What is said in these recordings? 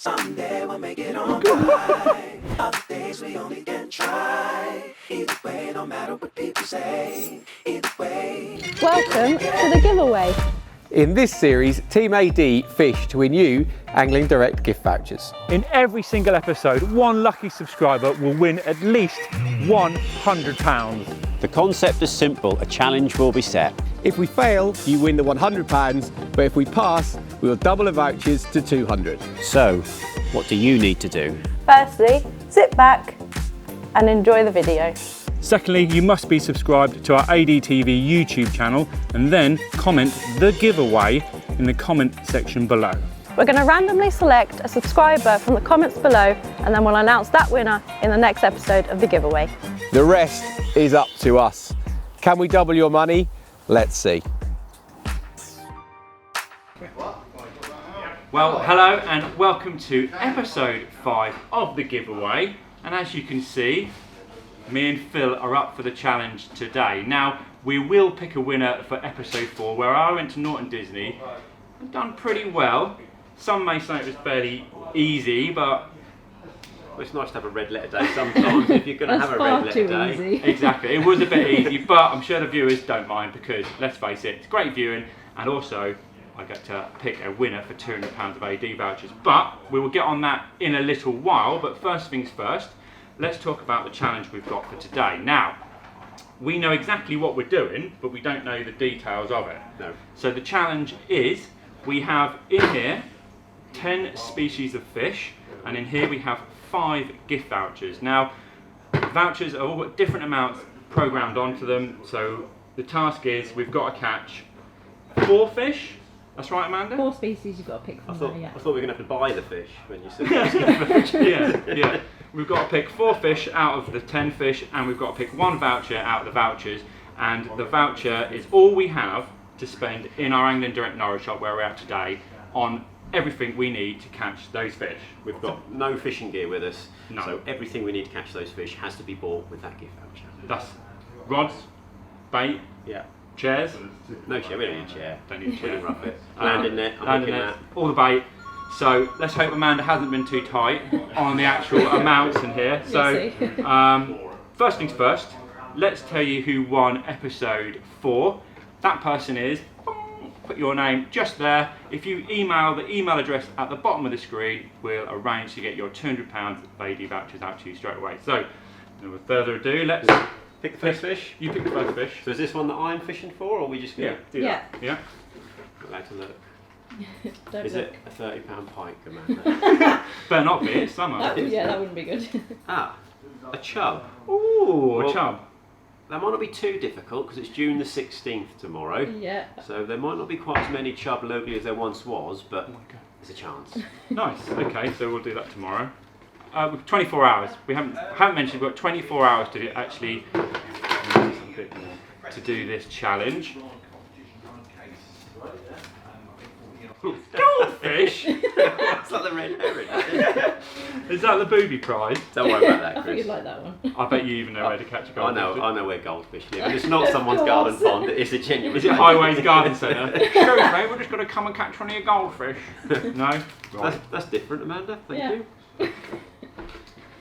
Someday we'll make it on by. Other days we only can try. Either way, no matter what people say. Either way. Welcome to the giveaway. In this series, Team AD fish to win you Angling Direct gift vouchers. In every single episode, one lucky subscriber will win at least £100. The concept is simple, a challenge will be set. If we fail, you win the £100, but if we pass, we will double the vouchers to £200. So, what do you need to do? Firstly, sit back and enjoy the video. Secondly, you must be subscribed to our ADTV YouTube channel and then comment the giveaway in the comment section below. We're going to randomly select a subscriber from the comments below and then we'll announce that winner in the next episode of the giveaway. The rest is up to us. Can we double your money? Let's see. Well, hello and welcome to episode 5 of the giveaway. And as you can see, me and Phil are up for the challenge today. Now, we will pick a winner for episode 4, where I went to Norton Disney and done pretty well. Some may say it was fairly easy, but Well, it's nice to have a red letter day sometimes if you're going to have a red letter day. Easy. exactly, it was a bit easy, but I'm sure the viewers don't mind because, let's face it, it's great viewing, and also I get to pick a winner for £200 of AD vouchers. But we will get on that in a little while, but first things first, let's talk about the challenge we've got for today. Now, we know exactly what we're doing, but we don't know the details of it. No. So the challenge is, we have in here 10 species of fish, and in here we have 5 gift vouchers. Now, vouchers are all got different amounts programmed onto them, so the task is we've got to catch 4 fish. That's right, Amanda? 4 species you've got to pick I from thought there, yeah. we were going to have to buy the fish when you said yeah. We've got to pick 4 fish out of the 10 fish, and we've got to pick 1 voucher out of the vouchers, and the voucher is all we have to spend in our Angling Direct Norwich shop where we're at today on everything we need to catch those fish. We've got no fishing gear with us, No. so everything we need to catch those fish has to be bought with that gift voucher. That's rods, bait, Yeah. chairs. No chair, we don't need a chair. Don't need a chair. Rough it. Landing net, I'm Landing looking net, at. all the bait. So let's hope Amanda hasn't been too tight on the actual amounts in here. So first things first, let's tell you who won episode 4. That person is, put your name just there. If you email the email address at the bottom of the screen, we'll arrange to get your £200 of AD vouchers out to you straight away. So, without further ado, let's Pick the first fish. You pick the first fish. So is this one that I'm fishing for, or are we just going to do that. Yeah. I'd like to look. Don't Is look. it a £30 pike, Amanda? Better not be, it's summer. That wouldn't be good. Ah, a chub. Ooh, Well, a chub. That might not be too difficult because it's June the 16th tomorrow. Yeah. So there might not be quite as many chub locally as there once was, but there's a chance. Nice. Okay, so we'll do that tomorrow. We've 24 hours. We haven't mentioned we've got 24 hours to actually to do this challenge. Ooh, goldfish! It's like the red herring. Is that the booby prize? Don't worry about that, I thought you'd Chris. like that one. I bet you even know where to catch a goldfish. I know where goldfish live. And it's not someone's garden pond, it's a genuine. Is it Highways Garden Centre? Excuse me, we're just going to come and catch one of your goldfish. No? Right. That's different, Amanda. Thank Yeah. you.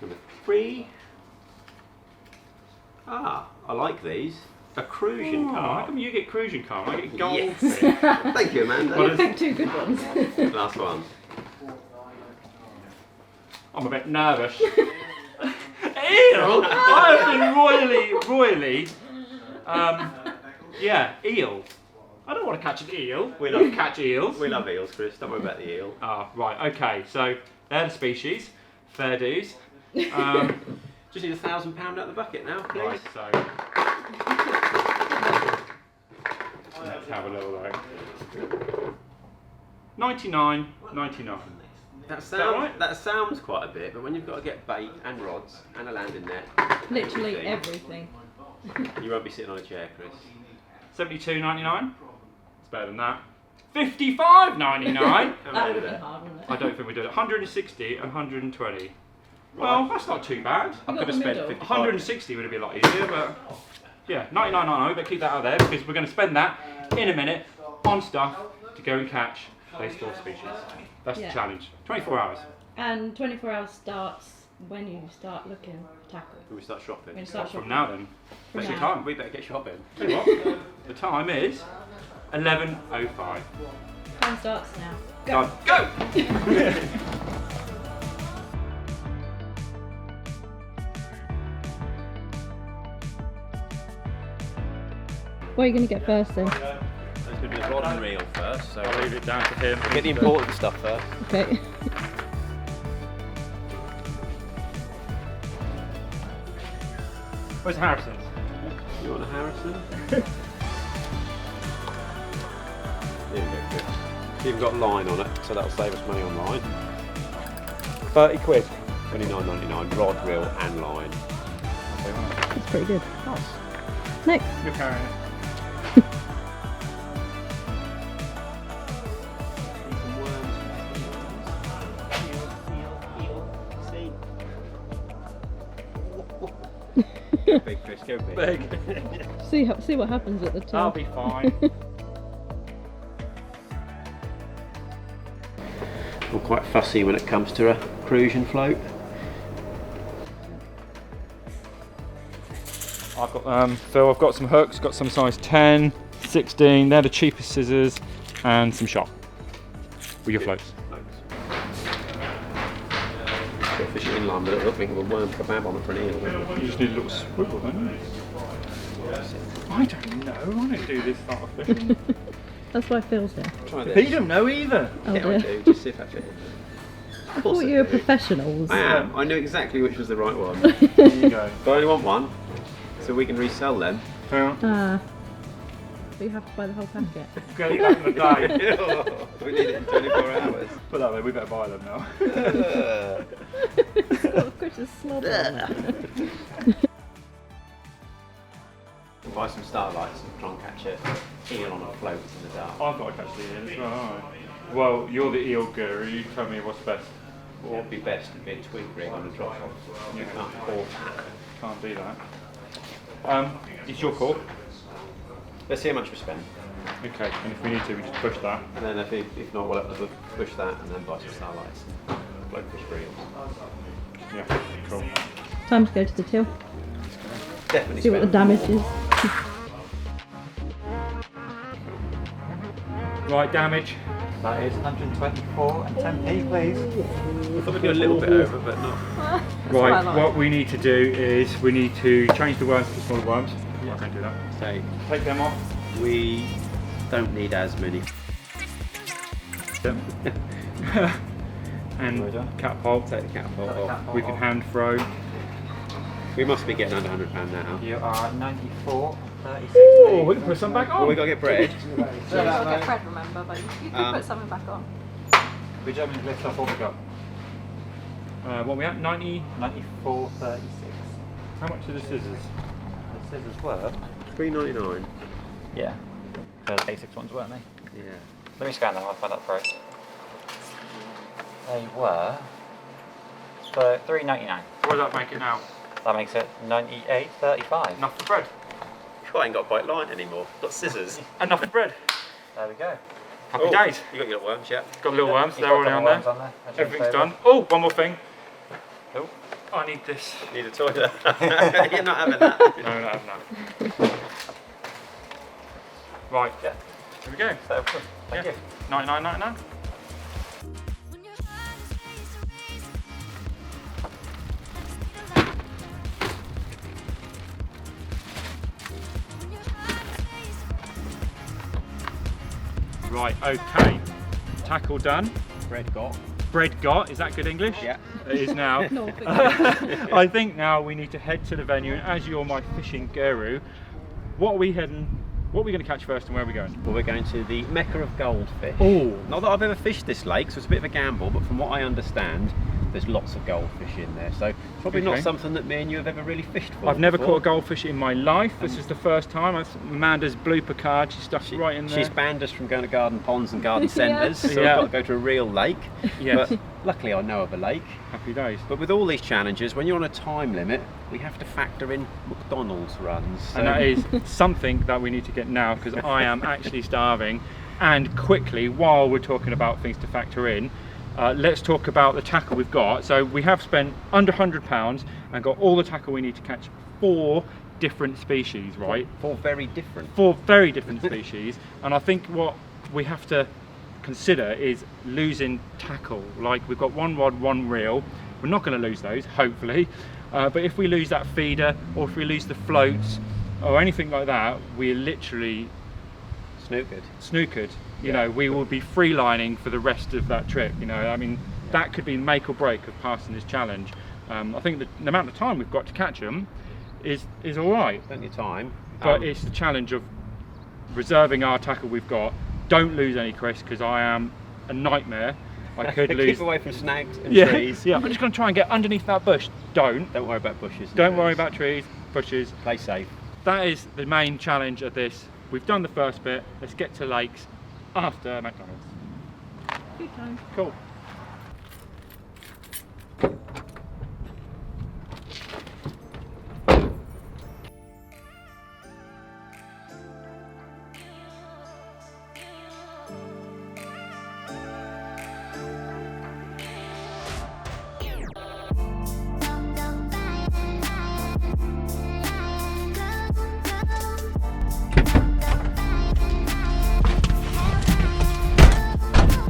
Number 3. Ah, I like these. A Crusian Oh, how carp. come you get Crusian carp? I get Yes. goldfish. Thank you, Amanda. What is- Pick 2 good ones. Last one. I'm a bit nervous. Eel! I have been royally, eel. I don't want to catch an eel. We don't love- catch eels. We love eels, Chris. Don't worry about the eel. Ah, right, okay, so they're the species. Fair dues. Just need £1,000 out of the bucket now, please. Right, so let's have a little look. 99.99. That sounds quite a bit, but when you've got to get bait and rods and a landing net, Literally everything. you won't be sitting on a chair, Chris. 72.99. It's better than that. 55.99. That would have been hard, wouldn't it? I don't think we did it. 160 and 120. Well, that's not too bad. I got could have the spent middle. 55. 160 would have been a lot easier, but yeah, 99.99. But keep that out there because we're going to spend that in a minute on stuff to go and catch those 4 species. That's Yeah. the challenge. 24 hours. And 24 hours starts when you start looking for tackle. When we start shopping. When you start shopping. From now then. From What's the now. time? We better get shopping. Tell you what, the time is 11:05. Time starts now. Go. Done. Go! What are you going to get first then? Let's go do the rod and reel first. So I'll leave it down to him. get the important stuff first. Okay. Where's Harrison's? You want a Harrison? There you go, Chris. It's even got a line on it, so that'll save us money on line. 30 quid. $29.99, rod, reel and line. That's pretty good. Next. You're carrying it. Go big, Chris, go big. See what happens at the top. I'll be fine. I'm quite fussy when it comes to a Crusian float. I've got Phil, I've got some hooks, got some size 10, 16, they're the cheapest scissors, and some shop with your floats. Go fish it inline, but it'll think of a worm kebab on it for an eel. You just need a little swivel, don't you? I don't know, I don't do this sort of fishing. That's why Phil's here. Try He this. don't know either. Oh Yeah, I dear. do, just see if I fit. I thought you were professionals. I am. I knew exactly which was the right one. There you go. But I only want one, so we can resell them. Phil, Ah. But you have to buy the whole packet. get it back in the day. We need it in 24 hours. Put that way, we better buy them now. Of course, it's slobber on it. We'll buy some starlights and try and catch a eel on a float in the dark. I've got to catch the eel as well, alright. Well, you're the eel guru, you tell me what's best. What would be best to be a twig rig on a drop off. You can't afford that. Can't do that. It's your call. Let's see how much we spend. Okay, and if we need to, we just push that. And then if not, we'll have to push that and then buy some starlights and blowfish for eels. Yeah, cool. Time to go to the till. Definitely See what the spend. damage is. Right, damage. That is 124 and 10p, please. I thought we'd do a little bit over, but not. Right, what we need to do is we need to change the worms to smaller worms. I can do that. So Take them off. we don't need as many. And catapult. Take the catapult off. We can hand throw. We must be getting under £100 now. You are 94, 36. Oh, we can put some back on. Well, we got to get bread. You'll get bread, remember, but you can put something back on. We generally lift off what we got. What we at? 90? 94, 36. How much are the scissors? The scissors were. $3.99. Yeah. They're the basics ones, weren't they? Yeah. Let me scan them, I'll find out the price. They were for $3.99. What does that make it now? That makes it 98.35. Enough for bread. I ain't got quite line anymore. Got scissors. Enough for bread. There we go. Happy days. You got your worms, yeah? Got little worms, You've they're got already on double there. worms as your Everything's favourite. done. Oh, one more thing. Oh. I need this. Need a toilet. You're not having that. No, no, no. Right, Yeah. here we go. So, thank you. 99.99. Right, okay. Tackle done. Bread got. Bread got. Is that good English? Yeah. It is now. No, big I think now we need to head to the venue, and as you're my fishing guru, what are we going to catch first and where are we going? Well, we're going to the Mecca of Goldfish. Oh. Not that I've ever fished this lake, so it's a bit of a gamble, but from what I understand, there's lots of goldfish in there. So probably not Okay. something that me and you have ever really fished for. I've never before. caught a goldfish in my life. This is the first time. That's Amanda's blooper card. She stuck it right in there. She's banned us from going to garden ponds and garden centres, so Yeah. we've got to go to a real lake. Yes. But luckily I know of a lake. Happy days. But with all these challenges, when you're on a time limit, we have to factor in McDonald's runs. So And that is something that we need to get now because I am actually starving. And quickly, while we're talking about things to factor in, let's talk about the tackle we've got. So we have spent under £100 and got all the tackle we need to catch 4 different species, right? 4 very different. 4 very different species. And I think what we have to consider is losing tackle. Like we've got 1 rod, 1 reel. We're not going to lose those, hopefully. But if we lose that feeder, or if we lose the floats, or anything like that, we're literally snookered. You know, we will be free lining for the rest of that trip. You know, I mean, that could be make or break of passing this challenge. I think the amount of time we've got to catch them is all right. Plenty of time. But it's the challenge of reserving our tackle we've got. Don't lose any, Chris, because I am a nightmare. I could lose. Keep away from snags and trees. Yeah, I'm just going to try and get underneath that bush. Don't worry about bushes. Don't worry about trees, bushes. Play safe. That is the main challenge of this. We've done the first bit. Let's get to lakes after McDonald's. Good time. Cool.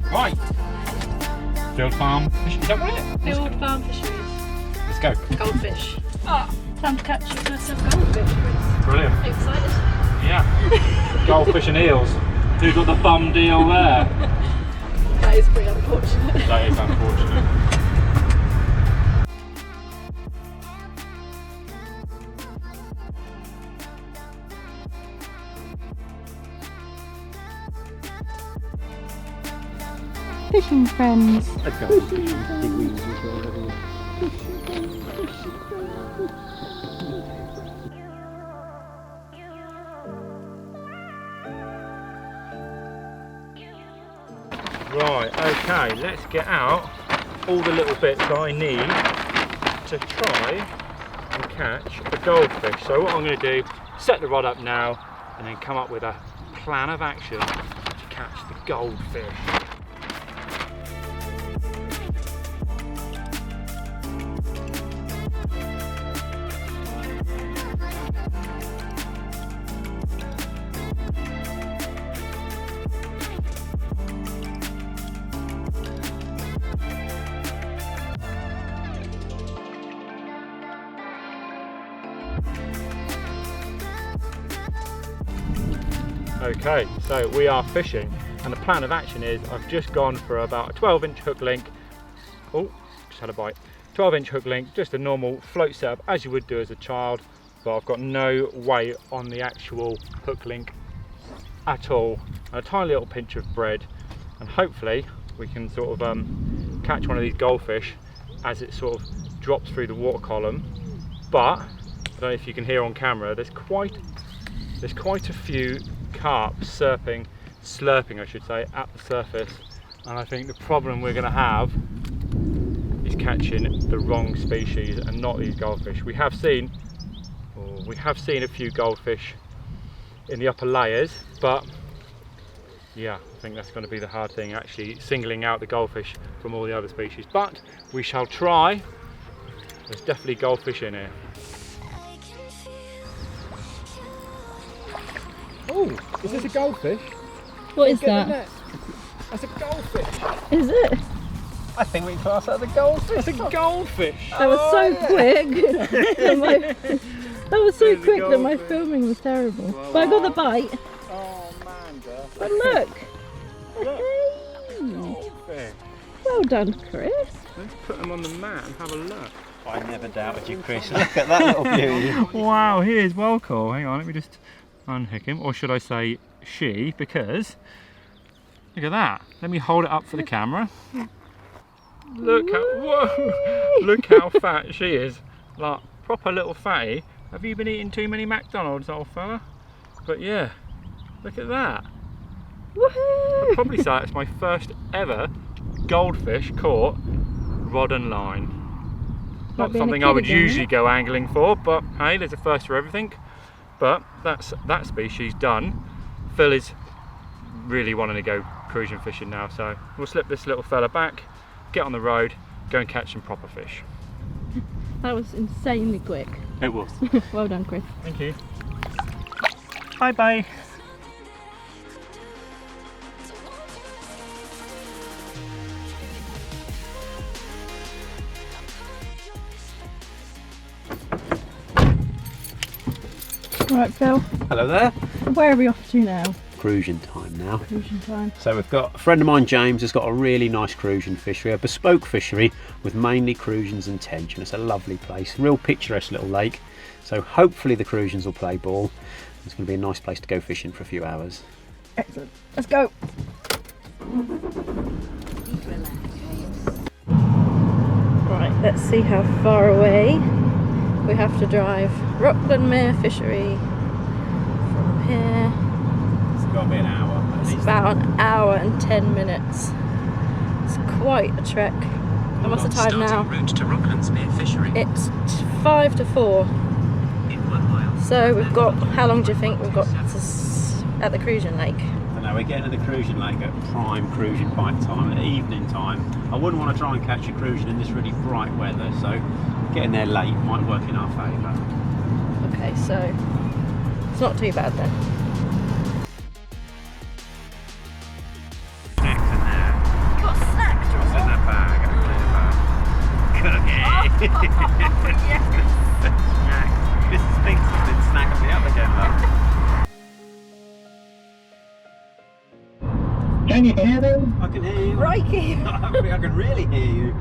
Right. Field farm fish. Is that what it is? Field farm fisheries. Let's go. Goldfish. Time to catch your first ever goldfish. Brilliant. Excited. Yeah. Goldfish and eels. Who's got the bum deal there? That is pretty unfortunate. That is unfortunate. Fishing friends. Let's go. Big wheels as well, haven't we? Right, okay, let's get out all the little bits that I need to try and catch a goldfish. So what I'm going to do, set the rod up now and then come up with a plan of action to catch the goldfish. Okay, so we are fishing and the plan of action is I've just gone for about a 12-inch hook link. Oh, just had a bite. 12-inch hook link, just a normal float setup as you would do as a child, but I've got no weight on the actual hook link at all. And a tiny little pinch of bread, and hopefully we can sort of catch one of these goldfish as it sort of drops through the water column. But I don't know if you can hear on camera, there's quite a few carp slurping I should say, at the surface, and I think the problem we're going to have is catching the wrong species and not these goldfish. We have seen a few goldfish in the upper layers, but yeah, I think that's going to be the hard thing, actually singling out the goldfish from all the other species, but we shall try. There's definitely goldfish in here. Oh, is this a goldfish? What is that? That's a goldfish. Is it? I think we class that as a goldfish. It's a goldfish! That was so quick. That was so quick that my filming was terrible. But I got the bite. Oh, Amanda. But look. Look. Hey. Goldfish. Well done, Chris. Let's put them on the mat and have a look. I never doubted you, Chris. Look at that little beauty. Wow, he is well cool. Hang on, let me just unhook him, or should I say she, because look at that. Let me hold it up for the camera. Look how, whoa, look how fat she is. Like, proper little fatty. Have you been eating too many McDonald's, old fella? But yeah, look at that. Woohoo! I'd probably say it's my first ever goldfish caught rod and line. Not being a something kid I would again, usually yeah? go angling for, but hey, there's a first for everything. But that's that species done. Phil is really wanting to go Crusian fishing now, so we'll slip this little fella back get on the road, go and catch some proper fish. That was insanely quick. It was. Well done, Chris. Thank you. Bye bye. Right, Phil, Hello there. where are we off to now? Crucian time now. Crucian time. So we've got a friend of mine, James, has got a really nice Crusian fishery, a bespoke fishery with mainly Crusians and tench, and it's a lovely place, real picturesque little lake. So hopefully the Crusians will play ball. It's going to be a nice place to go fishing for a few hours. Excellent. Let's go. Right, let's see how far away we have to drive. Rockland Fishery from here. It's got to be an hour. It's about an hour and 10 minutes. It's quite a trek. And what's the time now? Route to Rockland's Mere Fishery. It's 5 to 4. In 1 mile. So we've got, how long do you think we've got at the Crusian Lake? I don't know, we're getting to the Crusian Lake at prime Crusian bite time, at evening time. I wouldn't want to try and catch a Crusian in this really bright weather, so getting there late might work in our favour. Okay, so it's not too bad then. Snacks in there. You got snacks, What's in that bag? Cookie! yes. Snack. This thinks it's been snacking me up again, look. Can you hear them? I can hear you. Crikey! Hopefully I can really hear you.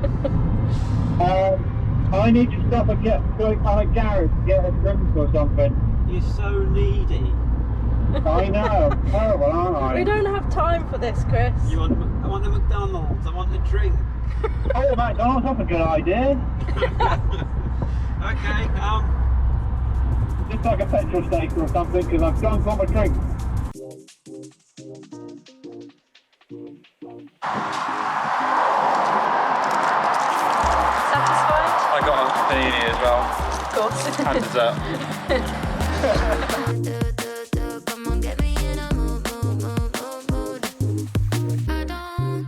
I need to stop and get on a garage to get a drink or something. You're so needy. I know, terrible, aren't I? We don't have time for this, Chris. I want the McDonald's, I want the drink. Oh, McDonald's, that's a good idea. Okay, Just like a petrol station or something, because I've gone for my drink. Satisfied? I got a panini as well. Of course. And dessert. Come on, get me in a mood. I don't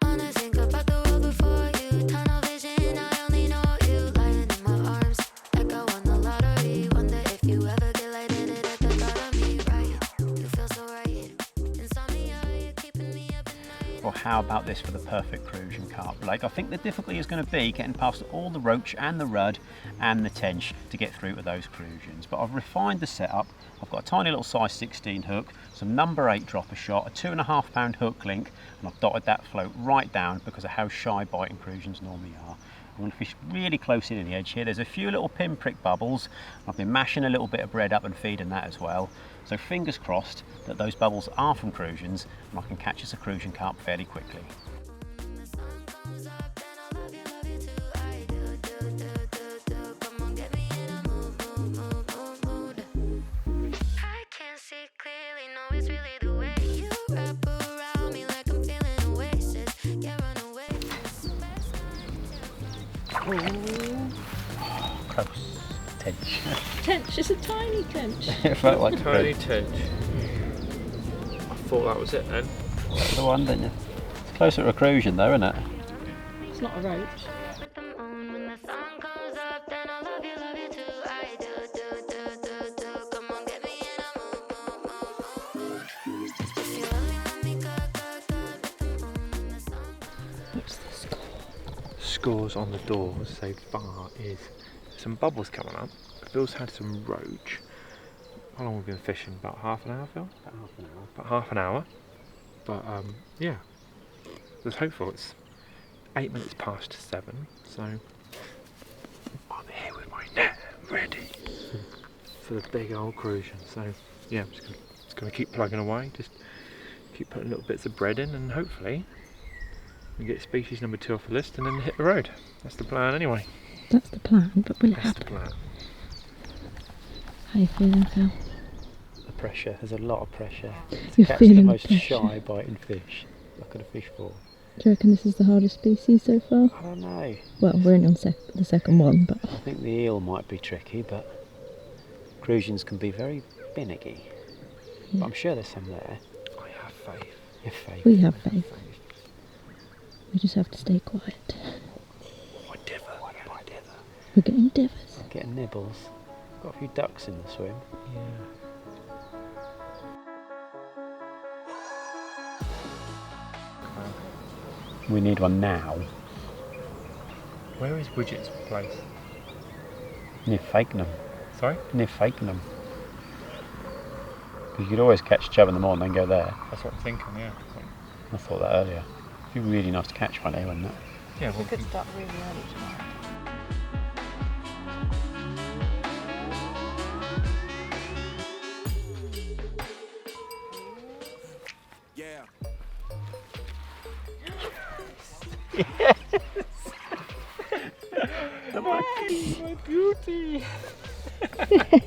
wanna think about the world before you. Tunnel vision, I only know you lying in my arms like I won the lottery. Wonder if you ever get lightheaded at the thought of me, right? You feel so right. Insomnia, you're keeping me up at night. Well, how about this for the perfect Crusian carp lake? I think the difficulty is going to be getting past all the roach and the rudd and the tench to get through to those Crusians. But I've refined the setup. I've got a tiny little size 16 hook, some number 8 dropper shot, a 2.5 pound hook link, and I've dotted that float right down because of how shy biting Crusians normally are. I'm going to fish really close in the edge here. There's a few little pinprick bubbles. I've been mashing a little bit of bread up and feeding that as well. So fingers crossed that those bubbles are from Crusians and I can catch us a Crusian carp fairly quickly. The sun comes up, then I love you too. I do. Come on, get me in a mood. I can't see clearly, no, it's really the way you wrap around me like I'm feeling oasis. Yeah, run away. Close. Tench. Tench, it's a tiny tench. It felt like Tiny tench. I thought that was it then. That's the one, didn't you? It's closer to a Crusian though, isn't it? It's not a roach. With the moon, when the sun comes up, then I love you too. I do. Come on, get me in a mood. If you let me go. With the moon, when the sun. What's the score? Scores on the door so far is some bubbles coming up. Phil's had some roach. How long have we been fishing? About half an hour, Phil? About half an hour. But yeah, there's hopeful. It's 8 minutes past 7, so I'm here with my net ready for the big old Crusian. So yeah, I'm just gonna keep plugging away, just keep putting little bits of bread in, and hopefully we get species number 2 off the list and then hit the road. That's the plan anyway. That's the plan, but will it That's the happen? plan. How you feeling, Phil? The pressure, there's a lot of pressure. You're Catch the feeling the most pressure. shy biting fish. Look at a fish ball. Do you reckon this is the hardest species so far? I don't know. Well, we're only on the second one, but I think the eel might be tricky, but Crusians can be very finicky. But I'm sure there's some there. I have faith. If faith. we have faith. We just have to stay quiet. We're getting divers. Getting nibbles. Got a few ducks in the swim. We need one now. Where is Widget's place? Near Fakenham. Sorry? Near Fakenham. You could always catch Chub in the morning and go there. That's what I'm thinking, yeah. I thought that earlier. It'd be really nice to catch one here, wouldn't it? Yeah, well, We could start really early tomorrow. my beauty!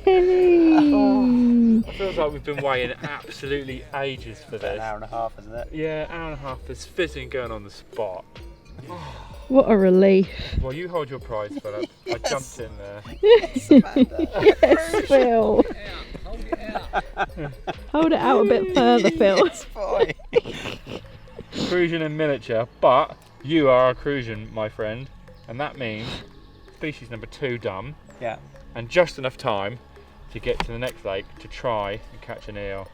It feels like we've been waiting absolutely ages for this. An hour and a half, isn't it? Yeah, hour and a half. There's fizzing going on the spot. What a relief. Well, you hold your prize, Philip. I jumped in there. Yes, Phil. Hold it out a bit further, Phil. It's fine. Crusian in miniature, but you are a Crusian, my friend, and that means species number 2 done. Yeah. And just enough time to get to the next lake to try and catch an eel.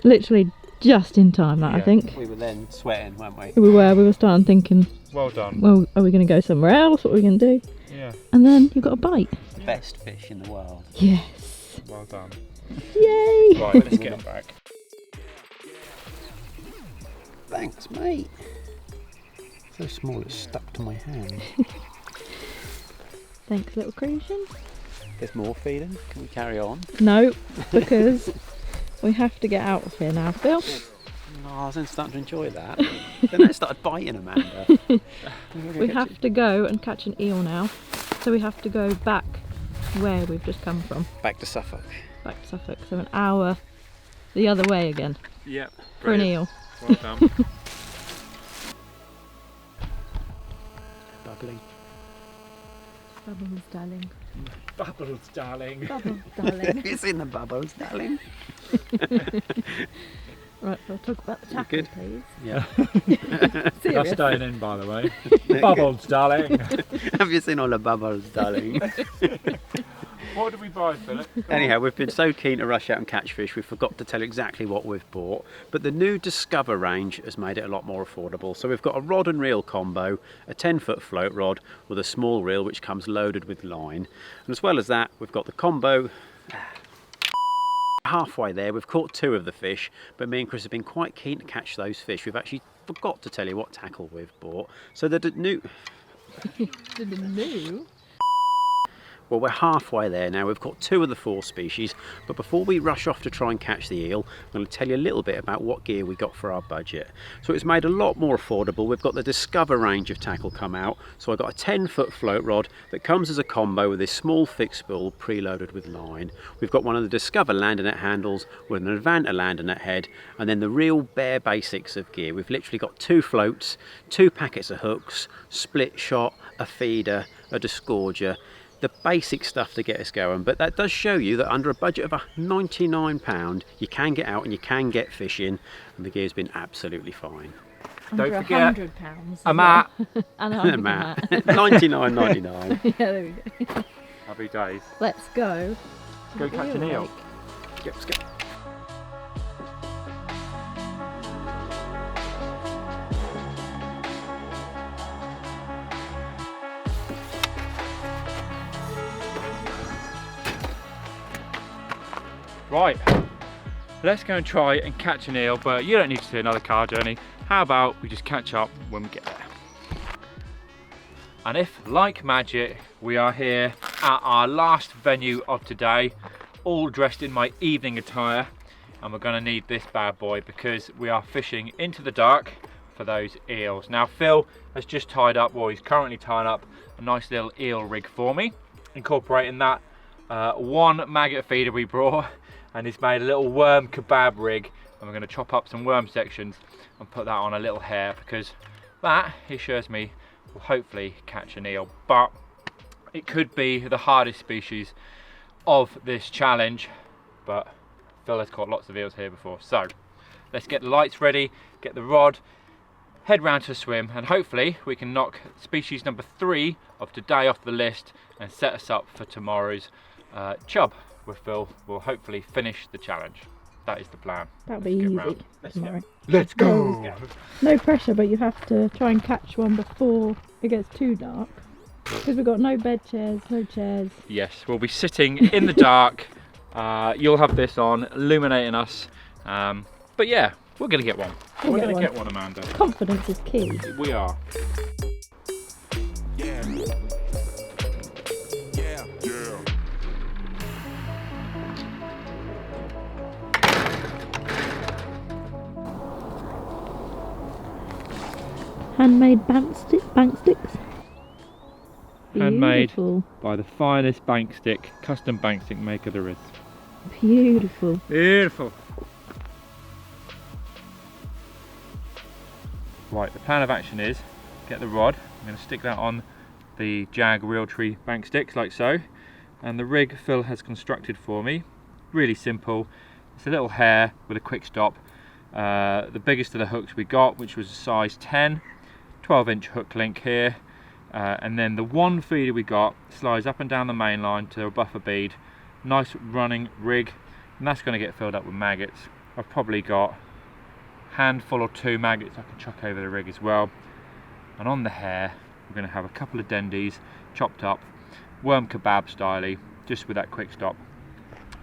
Literally just in time, that I Yeah. think. We were then sweating, weren't we? We were starting thinking, Well done. well, are we going to go somewhere else? What are we going to do? Yeah, And then you got a bite. The best fish in the world. Yes. well done. Yay. Right, let's get him back. Thanks, mate. So small it's stuck to my hand. Thanks, little Crusian. There's more feeding. Can we carry on? No, because we have to get out of here now, Phil. No, I was then starting to enjoy that. Then it started biting Amanda. We have to go and catch an eel now. So we have to go back where we've just come from. Back to Suffolk. Back to Suffolk. So an hour the other way again Yep. for an eel. Well done. Bubbling. Bubbles, darling. Bubbles, darling. Bubbles, darling. It's in the bubbles, darling. Right, we'll talk about the tackle, good? please. Yeah. That's Serious. staying in, by the way. Bubbles, darling. Have you seen all the bubbles, darling? What did we buy, Philip? Anyhow, we've been so keen to rush out and catch fish, we forgot to tell you exactly what we've bought. But the new Discover range has made it a lot more affordable. So we've got a rod and reel combo, a 10-foot float rod with a small reel which comes loaded with line. And as well as that, we've got the combo. Halfway there, we've caught 2 of the fish, but me and Chris have been quite keen to catch those fish. We've actually forgot to tell you what tackle we've bought. So the new... Well, we're halfway there now. We've got 2 of the 4 species, but before we rush off to try and catch the eel, I'm going to tell you a little bit about what gear we got for our budget. So it's made a lot more affordable. We've got the Discover range of tackle come out. So I've got a 10-foot float rod that comes as a combo with this small fixed spool preloaded with line. We've got one of the Discover landing net handles with an Advanta landing net head, and then the real bare basics of gear. We've literally got 2 floats, 2 packets of hooks, split shot, a feeder, a disgorger. The basic stuff to get us going, but that does show you that under a budget of £99 you can get out and you can get fishing, and the gear's been absolutely fine. Under Don't forget, £100 a mat. and a Matt, mat. £99.99. Yeah, there we go. Happy days. Let's go. Go catch an eel. Lake. Yep, let's go. Right, let's go and try and catch an eel, but you don't need to do another car journey. How about we just catch up when we get there? And if, like magic, we are here at our last venue of today, all dressed in my evening attire, and we're going to need this bad boy because we are fishing into the dark for those eels. Now Phil has just tied up, well he's currently tying up a nice little eel rig for me, incorporating that 1 maggot feeder we brought, and he's made a little worm kebab rig, and we're going to chop up some worm sections and put that on a little hair, because that, he assures me, will hopefully catch an eel. But it could be the hardest species of this challenge, but Phil has caught lots of eels here before. So let's get the lights ready, get the rod, head round to a swim, and hopefully we can knock species number 3 of today off the list and set us up for tomorrow's chub, where Phil will hopefully finish the challenge. That is the plan. That'll be easy Let's tomorrow. Let's go! No pressure, but you have to try and catch one before it gets too dark. Because we've got no bed chairs, no chairs. Yes, we'll be sitting in the dark. You'll have this on, illuminating us. But yeah, we're going to get one. We're going to get one, Amanda. Confidence is key. We are. Handmade bank sticks. Handmade Beautiful. by the finest bank stick, custom bank stick maker there is. Beautiful. Beautiful. Right, the plan of action is get the rod. I'm going to stick that on the Jag Realtree bank sticks like so, and the rig Phil has constructed for me, really simple. It's a little hair with a quick stop. The biggest of the hooks we got, which was a size 10, 12-inch hook link here, and then the one feeder we got slides up and down the main line to a buffer bead. Nice running rig, and that's going to get filled up with maggots. I've probably got a handful or 2 maggots I can chuck over the rig as well. And on the hair we're going to have a couple of dendies chopped up, worm kebab styley, just with that quick stop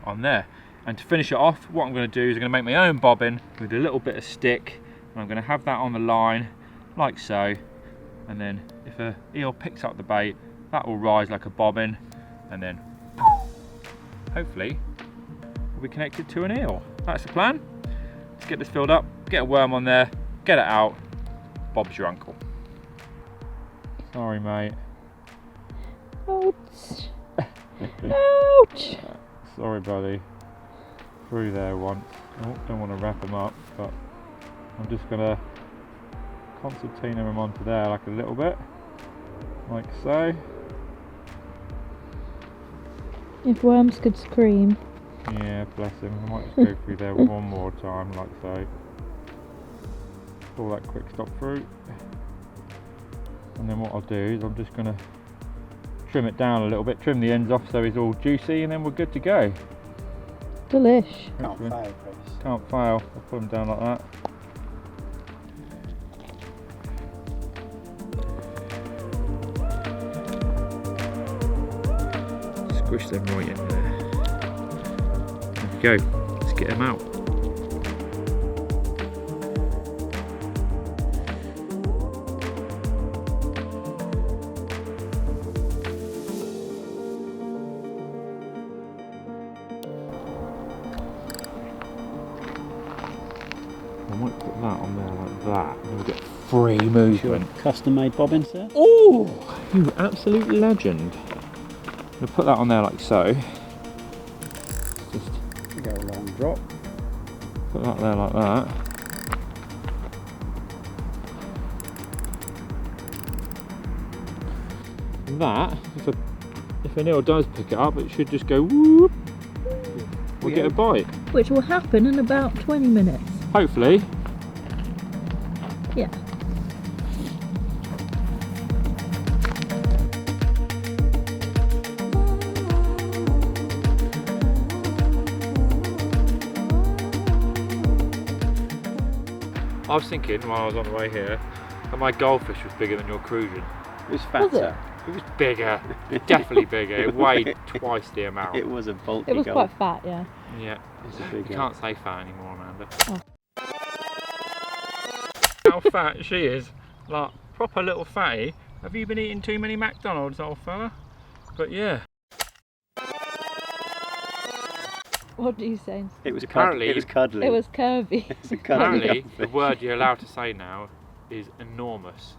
on there. And to finish it off, what I'm going to do is I'm going to make my own bobbin with a little bit of stick, and I'm going to have that on the line like so, and then if an eel picks up the bait, that will rise like a bobbin, and then hopefully we'll be connected to an eel. That's the plan. Let's get this filled up, get a worm on there, get it out. Bob's your uncle. Sorry, mate. Ouch. Ouch. Sorry, buddy. Through there once. Oh, don't want to wrap them up, but I'm just gonna concertina them onto there like a little bit, like so. If worms could scream. Yeah, bless him. I might just go through there one more time, like so. Pull that quick stop through, and then what I'll do is I'm just gonna trim it down a little bit, trim the ends off so it's all juicy, and then we're good to go. Delish. Can't fail, Chris. Can't fail. I'll put them down like that. Squish them right in there. There we go. Let's get them out. I might put that on there like that, and we'll get free movement. Custom made bobbin, sir? Oh, you absolute legend. I'm gonna put that on there like so. Just Go a long drop. put that there like that. And that, if an eel does pick it up, it should just go whoop. We'll get a bite. Which will happen in about 20 minutes. Hopefully. Yeah. I was thinking while I was on the way here that my goldfish was bigger than your Crusian. It was fatter. It was bigger, definitely bigger. It weighed twice the amount. It was a bulky It was gold. quite fat, yeah. Yeah, It's a you big can't say fat anymore, Amanda. Oh. How fat she is, like proper little fatty. Have you been eating too many McDonald's, old fella? But yeah. What do you say? It was Apparently- It was cuddly. It was curvy. It's a cuddly Apparently, goldfish. the word you're allowed to say now is enormous.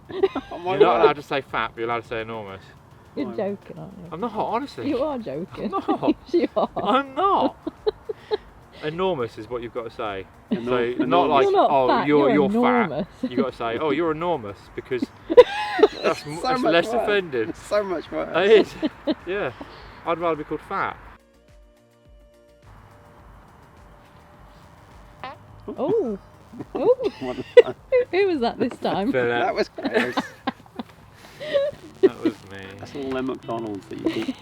Oh my You're not word. allowed to say fat, but you're allowed to say enormous. You're joking, aren't you? I'm not, honestly. You are joking. I'm not. Yes, you are. I'm not. Enormous is what you've got to say. So Enormous. not like, You're not oh, fat, you're enormous. fat. You've got to say, oh, you're enormous, because that's, So that's much less worse. offended. It's so much worse. It is. Yeah. I'd rather be called fat. Oh, Oh. Who was that this time? That was Chris. That was me. That's all them McDonald's that you keep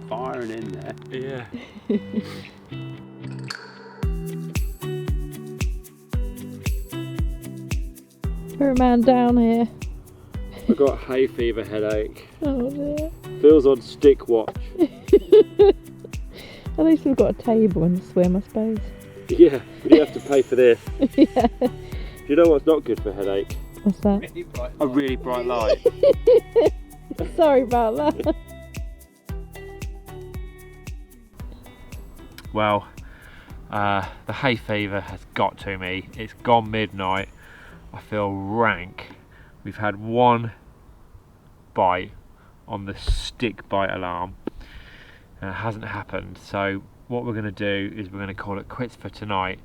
firing in there. Yeah. We're a man down here. I've got hay fever headache. Oh dear. Feels on stick watch. At least we've got a table and a swim, I suppose. Yeah, but you have to pay for this. Yeah. Do you know what's not good for headache? What's that? A really bright light. Sorry about that. Well, the hay fever has got to me. It's gone midnight. I feel rank. We've had one bite on the stick bite alarm and it hasn't happened. So what we're going to do is we're going to call it quits for tonight.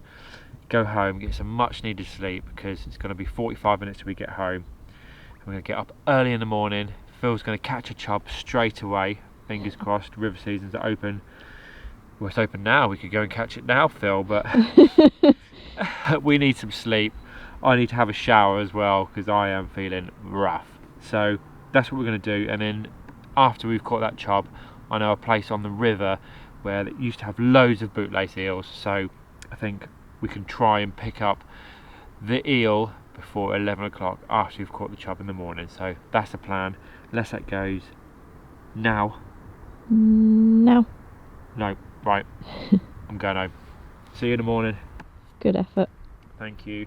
Go home, get some much needed sleep because it's going to be 45 minutes till we get home. We're going to get up early in the morning. Phil's going to catch a chub straight away. Fingers crossed, river seasons are open. Well, it's open now. We could go and catch it now, Phil, but we need some sleep. I need to have a shower as well because I am feeling rough. So that's what we're going to do. And then after we've caught that chub, I know a place on the river where it used to have loads of bootlace eels. So I think we can try and pick up the eel before 11 o'clock after we've caught the chub in the morning. So that's the plan. Unless that goes now. No. No, right. I'm going home. See you in the morning. Good effort. Thank you.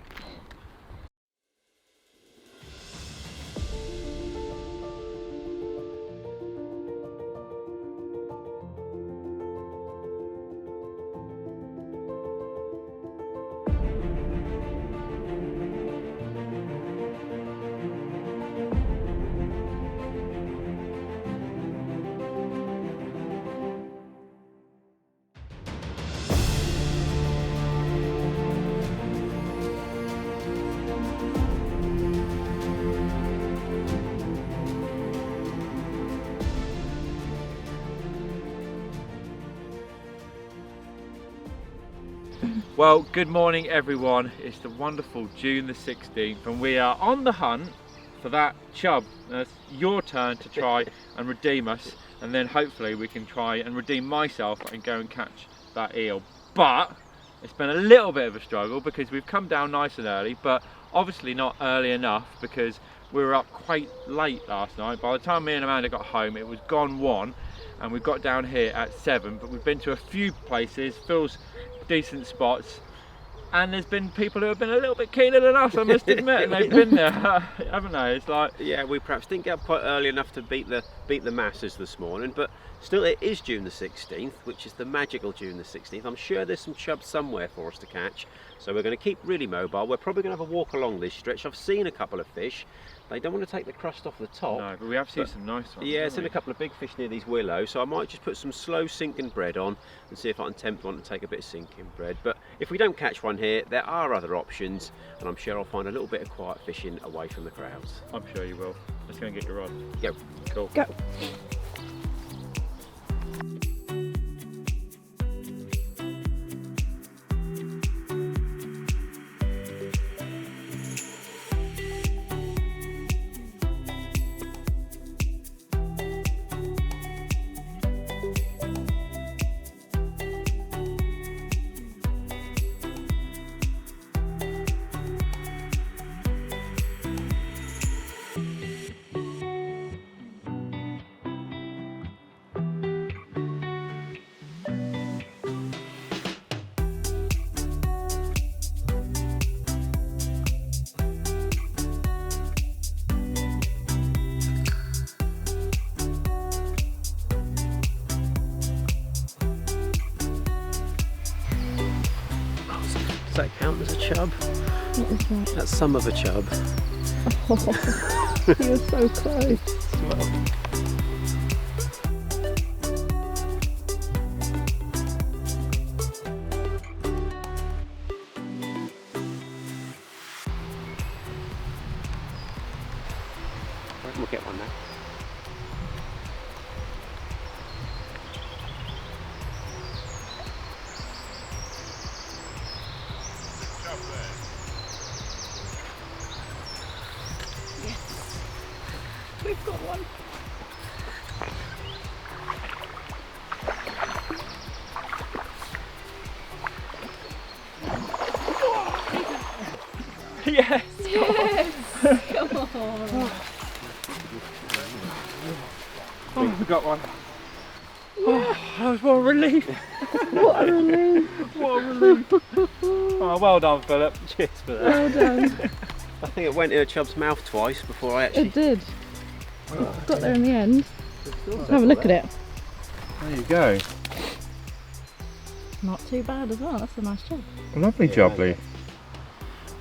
Well, good morning everyone. It's the wonderful June the 16th and we are on the hunt for that chub. It's your turn to try and redeem us, and then hopefully we can try and redeem myself and go and catch that eel. But it's been a little bit of a struggle because we've come down nice and early, but obviously not early enough because we were up quite late last night. By the time me and Amanda got home, it was gone 1 and we got down here at 7, but we've been to a few places, Phil's decent spots, and there's been people who have been a little bit keener than us, I must admit, and they've been there, haven't they? It's like, yeah, we perhaps didn't get up quite early enough to beat the masses this morning, but still it is June the 16th, which is the magical June the 16th. I'm sure there's some chub somewhere for us to catch, so we're going to keep really mobile. We're probably going to have a walk along this stretch. I've seen a couple of fish. They don't want to take the crust off the top. no, but we have seen some nice ones. Yeah, seen a couple of big fish near these willows, so I might just put some slow sinking bread on and see if I can tempt one to take a bit of sinking bread. But if we don't catch one here, there are other options, and I'm sure I'll find a little bit of quiet fishing away from the crowds. I'm sure you will. Let's go and get your rod. Go. Cool. Go. Does that count as a chub? What was that? That's some of a chub. Oh, you were so close. Well, we'll get one now. Yes! Yes! Come on! Oh, we got one. Oh, that was what a relief. What a relief. What a relief. Oh, well done, Philip. Cheers for that. Well done. I think it went in a chub's mouth twice before I actually... It did. Got there in the end. Have a look at it. There you go. Not too bad as well. That's a nice job. Lovely job, Lee.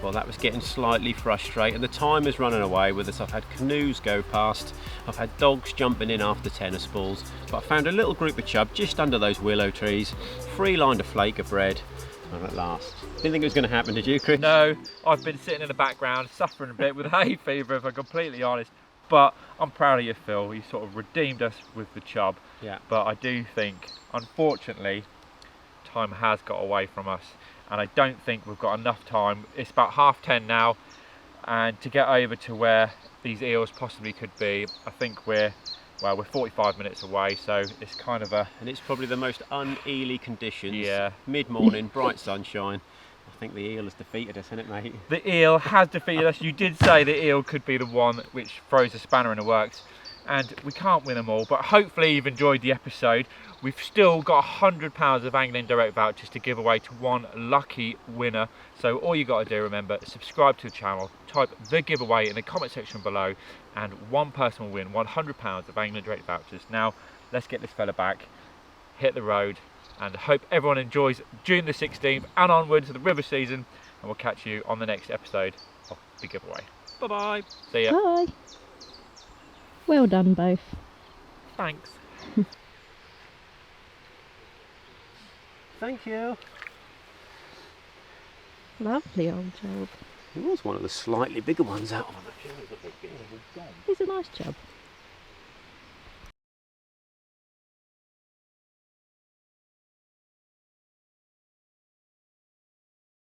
Well, that was getting slightly frustrating. The time is running away with us. I've had canoes go past. I've had dogs jumping in after tennis balls. But I found a little group of chub just under those willow trees. Free-lined a flake of bread. And at last. Didn't think it was going to happen, did you, Chris? No, I've been sitting in the background suffering a bit with hay fever, if I'm completely honest. But I'm proud of you, Phil. You sort of redeemed us with the chub. Yeah. But I do think, unfortunately, time has got away from us. And I don't think we've got enough time. It's about 10:30 now. And to get over to where these eels possibly could be, I think we're 45 minutes away, so it's kind of a... And it's probably the most un-eely conditions. Yeah. Mid-morning, bright sunshine. I think the eel has defeated us, hasn't it, mate? The eel has defeated us. You did say the eel could be the one which throws a spanner in the works. And we can't win them all, but hopefully you've enjoyed the episode. We've still got £100 of Angling Direct vouchers to give away to one lucky winner. So all you got to do, remember, subscribe to the channel, type the giveaway in the comment section below, and one person will win £100 of Angling Direct vouchers. Now, let's get this fella back, hit the road, and I hope everyone enjoys June the 16th and onwards of the river season, and we'll catch you on the next episode of the giveaway. Bye-bye. See ya. Bye. Well done, both. Thanks. Thank you. Lovely old job. It was one of the slightly bigger ones out of it. He's a nice job.